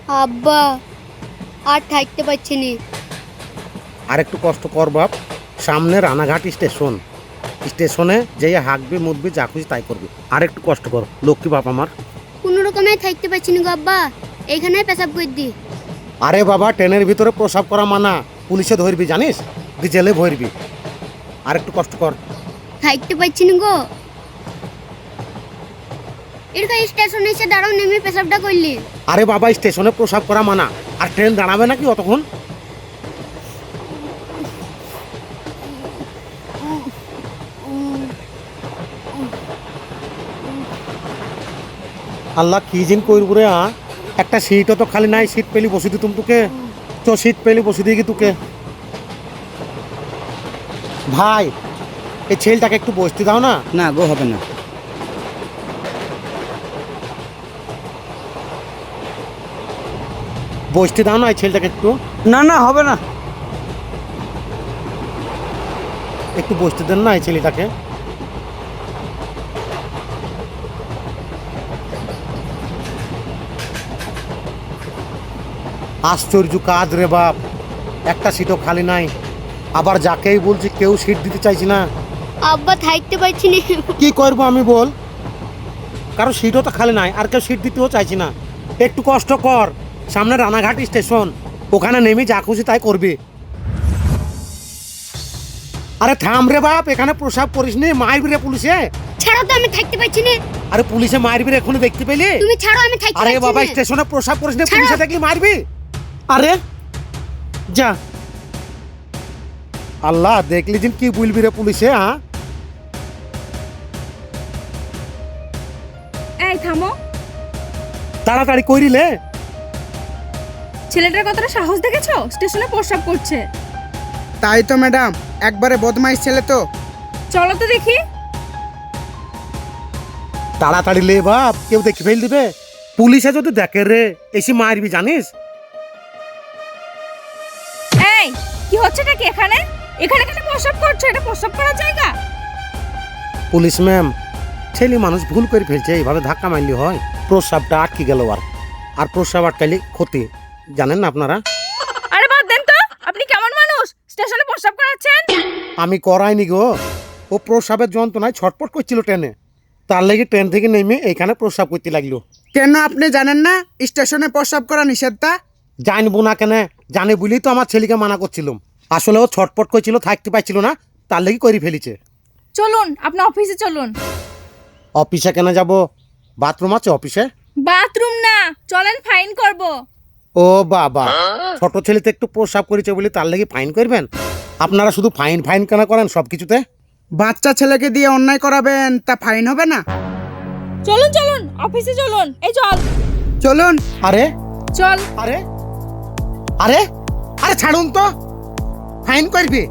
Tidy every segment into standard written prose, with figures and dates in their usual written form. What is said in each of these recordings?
আব্বা আর থাকতে পারছি নি। আর একটু কষ্ট কর বাপ, সামনে রানাঘাট স্টেশন, স্টেশনে যেয়ে হাঁকবি মুদবি যা খুশি তাই করবি। আর একটু কষ্ট কর লক্ষ্মী বাপ আমার। কোনো রকমে থাকতে পারছি না গো আব্বা, এইখানে পেশাব করে দি। আরে বাবা, ট্রেনের ভিতরে প্রসাব করা মানা, পুলিশে ধরবি জানিস, তুই জেলে ভরবি। আর একটু কষ্ট কর। থাকতে পারছি না গো। এরকম স্টেশনে এসে দাঁড়াও, নেমে পেশাবটা করলি। আরে বাবা, স্টেশনে প্রসাব করা মানা, আর ট্রেন দাঁড়াবে নাকি অতক্ষণ? আল্লাহ কি জিন করবো রে। একটা সিটও তো খালি নাই, সিট পেলি বসে দিতুম তোকে। তো সিট পেলি বসে দিয়ে কি তোকে। ভাই, এই ছেলেটাকে একটু বসতে দাও না। না গো, হবে না। বসতে দাও না এই ছেলেটাকে একটু। না না, হবে না। একটু বসতে দেন না এই ছেলেটাকে। আশ্চর্য কাজ রে বাপ, একটা সিটও খালি নাই। আবার যাকেই বলছি কেউ সিট দিতে চাইছি না। আব্বা থাকতে পারছি না। কি করবো আমি বল, কারো সিটও তো খালি নাই, আর কেউ সিট দিতেও চাইছি না। একটু কষ্ট কর, সামনে রানাঘাট স্টেশন, ওখানে নেমে যা খুশি তাই করবি। আরে থাম রে বাপ, এখানে প্রসাব করিস নি, মারবি রে পুলিশে। ছাড়ো তো, আমি থাকতে পারছি না। আরে পুলিশে মারবি রে, এখনই দেখতে পেলি? তুমি ছাড়ো, আমি থাকতে আরে পারছি বাবা, না। স্টেশনে প্রসাব করিস নি, ছাড়ো। পুলিশে দেখলি মারবি। আরে যা, আল্লাহ দেখলি দিন কি বলবি রে পুলিশে। এই থামো। তাড়াতাড়ি করিলে। ছেলেটার কতটা সাহস দেখেছো, স্টেশনে প্রস্রাব করছে। তাই তো ম্যাডাম, একবারে বদমাইশ ছেলে তো। চলো তো দেখি। তাড়াতাড়ি লে বাপ, কেউ দেখে ফেল দিবে। পুলিশে যদি দেখে রে, এসে মারবি জানিস। এই কি হচ্ছেটা কি এখানে? এখানে কেন প্রস্রাব করছো? এটা প্রস্রাব করার জায়গা? পুলিশ ম্যাম, ছেলে মানুষ ভুল করে ফেলছে, এইভাবে ধাক্কা মারলি হয়? প্রস্রাবটা আটকে গেল, আর প্রস্রাব আটকাইলে ক্ষতি, জানেন না আপনারা? আরে বাদ দেন তো, আপনি কেমন মানুষ স্টেশনে প্রস্রাব করাচ্ছেন? আমি করাইনি গো, ও প্রস্রাবের যন্ত্রণায় ছটপট করছিল ট্রেনে, তার লেগে ট্রেন থেকে নেমে এইখানে প্রস্রাব করতে লাগলো। কেন আপনি জানেন না স্টেশনে প্রস্রাব করা নিষেধটা? জানবো না কেন, জানে বলেই তো আমার ছেলেকে মানা করছিলাম। আসলে ও ছটপট করছিল, থাকতে পারছিল না, তার লেগে করে ফেলেছে। চলুন আপনার অফিসে চলুন। অফিসে কেন যাব? বাথরুম আছে অফিসে? বাথরুম না, চলেন ফাইন করব। ও বাবা, ছোট ছেলেতে একটু প্রস্রাব করেছে বলে তার লেগে ফাইন করবেন? আপনারা শুধু ফাইন ফাইন কেন করেন সব কিছুতে? বাচ্চা ছেলেকে দিয়ে অন্যায় করাবেন, তা ফাইন হবে না? চলুন চলুন অফিসে চলুন। এই চল। চলুন। আরে চল। আরে আরে আরে ছাড়ুন তো, ফাইন করবি?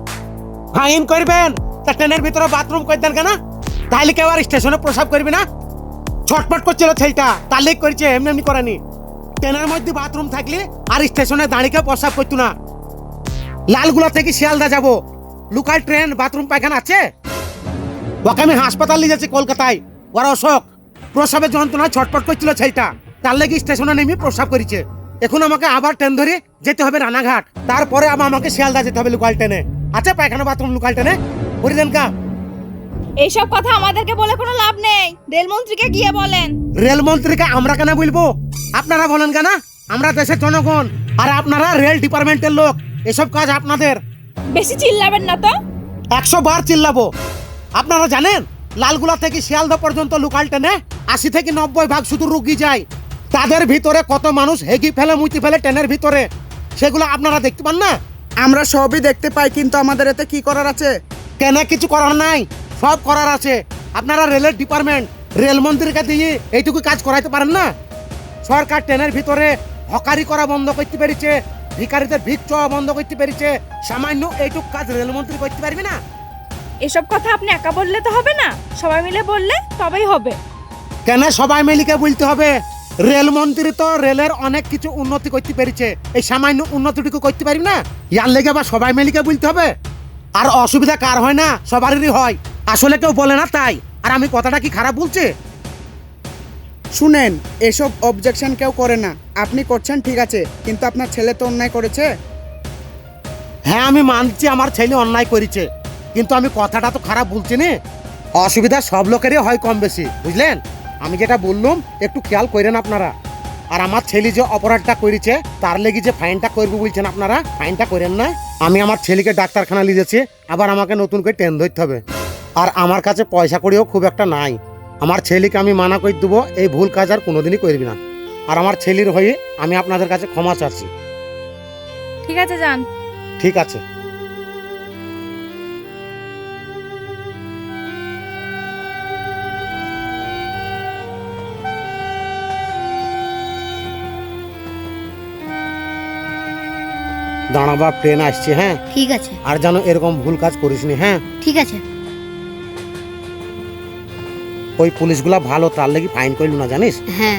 ফাইন করবেন তা ট্রেনের ভিতরে বাথরুম করে দেন কেন? তাহলে কেউ আর স্টেশনে প্রস্রাব করবি না? ছটপট করছিল ছেলেটা, তার লেগে করেছে, এমনি এমনি করেনি। ট্রেনের মধ্যে বাথরুম থাকলে আর স্টেশনে দাঁড়িয়ে প্রস্রাব করতো না। লালগুলা থেকে শিয়ালদা যাব, লোকাল ট্রেন বাথরুম পায়খানা আছে? ওকে আমি হাসপাতাল নিয়ে যাচ্ছি কলকাতায়, ওরা অশোক প্রস্রাবের যন্ত্রণায় ছটপট করছিল ছেলেটা, তার লেগে স্টেশনে নেমে প্রস্রাব করেছে। এখন আমাকে আবার ট্রেন ধরে যেতে হবে রানাঘাট, তারপরে আবার আমাকে শিয়ালদা যেতে হবে লোকাল ট্রেনে। আছে পায়খানা বাথরুম লোকাল ট্রেনে? করে দেন কা? এইসব কথা আমাদেরকে বলে কোনো লাভ নেই, রেলমন্ত্রীকে গিয়ে বলেন। রেলমন্ত্রীকে আমরা কেন বলবো? আপনারা বলেন কেন? আমরা দেশের জনগণ, আর আপনারা রেল ডিপার্টমেন্টের লোক, এসব কাজ আপনাদের। বেশি চিল্লাবেন না তো। 100 বার চিল্লাবো। আপনারা জানেন লালগুলা থেকে শিয়ালদা পর্যন্ত লোকাল ট্রেনে 80 থেকে 90 ভাগ শুধু রুগী যায়, তাদের ভিতরে কত মানুষ হেগি ফেলে মুতি ফেলে ট্রেনের ভিতরে, সেগুলো আপনারা দেখতে পান না? আমরা সবই দেখতে পাই, কিন্তু আমাদের এতে কি করার আছে? কেন কিছু করার নাই? সব করার আছে। আপনারা রেলের ডিপার্টমেন্ট, রেলমন্ত্রীকে দিয়ে এইটুকু কাজ করাইতে পারেন না? সরকার ট্রেনের ভিতরে হকারি করা বন্ধ করতে পেরেছে, ভিখারিদের ভিক চাওয়া বন্ধ করতে পেরেছে, সামান্য এইটুকু কাজ রেলমন্ত্রী করতে পারবে না? এসব কথা আপনি একা বললে তো হবে না, সবাই মিলে বললে তবেই হবে। কেন সবাই মিলিকে বলতে হবে? রেলমন্ত্রী তো রেলের অনেক কিছু উন্নতি করতে পেরেছে, এই সামান্য উন্নতিটুকু করতে পারি না? ইয়ার লেগে আবার সবাই মিলিকে বলতে হবে? আর অসুবিধা কার হয় না? সবারই হয়। আসলে কেউ বলে না তাই। আর আমি কথাটা কি খারাপ বলছি? শুনেন, এসব অবজেকশন কেউ করে না। আপনি করছেন ঠিক আছে, কিন্তু আপনার ছেলে তো অন্যায় করেছে। হ্যাঁ আমি মানছি আমার ছেলে অন্যায় করেছে, কিন্তু আমি কথাটা তো খারাপ বলছি না। অসুবিধা সব লোকেরই হয় কম বেশি, বুঝলেন? আমি যেটা বললাম একটু খেয়াল করেন আপনারা। আর আমার ছেলে যে অপরাধটা করেছে তার লেগে যে ফাইনটা করবো বলছেন আপনারা, ফাইনটা করেন না। আমি আমার ছেলেকে ডাক্তারখানা নিয়ে যাচ্ছি, আবার আমাকে নতুন করে ট্রেন ধরতে হবে। আর আমার কাছে পয়সা কড়িও খুব একটা নাই। আমার ছেলেকে আমি মানা করে দেবো এই ভুল কাজ আর কোনোদিনই করবি না। আর আমার ছেলের হয়ে আমি আপনাদের কাছে ক্ষমা চাচ্ছি। ঠিক আছে, যান। ঠিক আছে। দাঁড়াবা, ট্রেন আসছে। হ্যাঁ, ঠিক আছে, আর যেন এরকম ভুল কাজ করিসনি। হ্যাঁ, ঠিক আছে। ওই পুলিশগুলা ভালো, তার লেগে ফাইন করল না, জানিস? হ্যাঁ।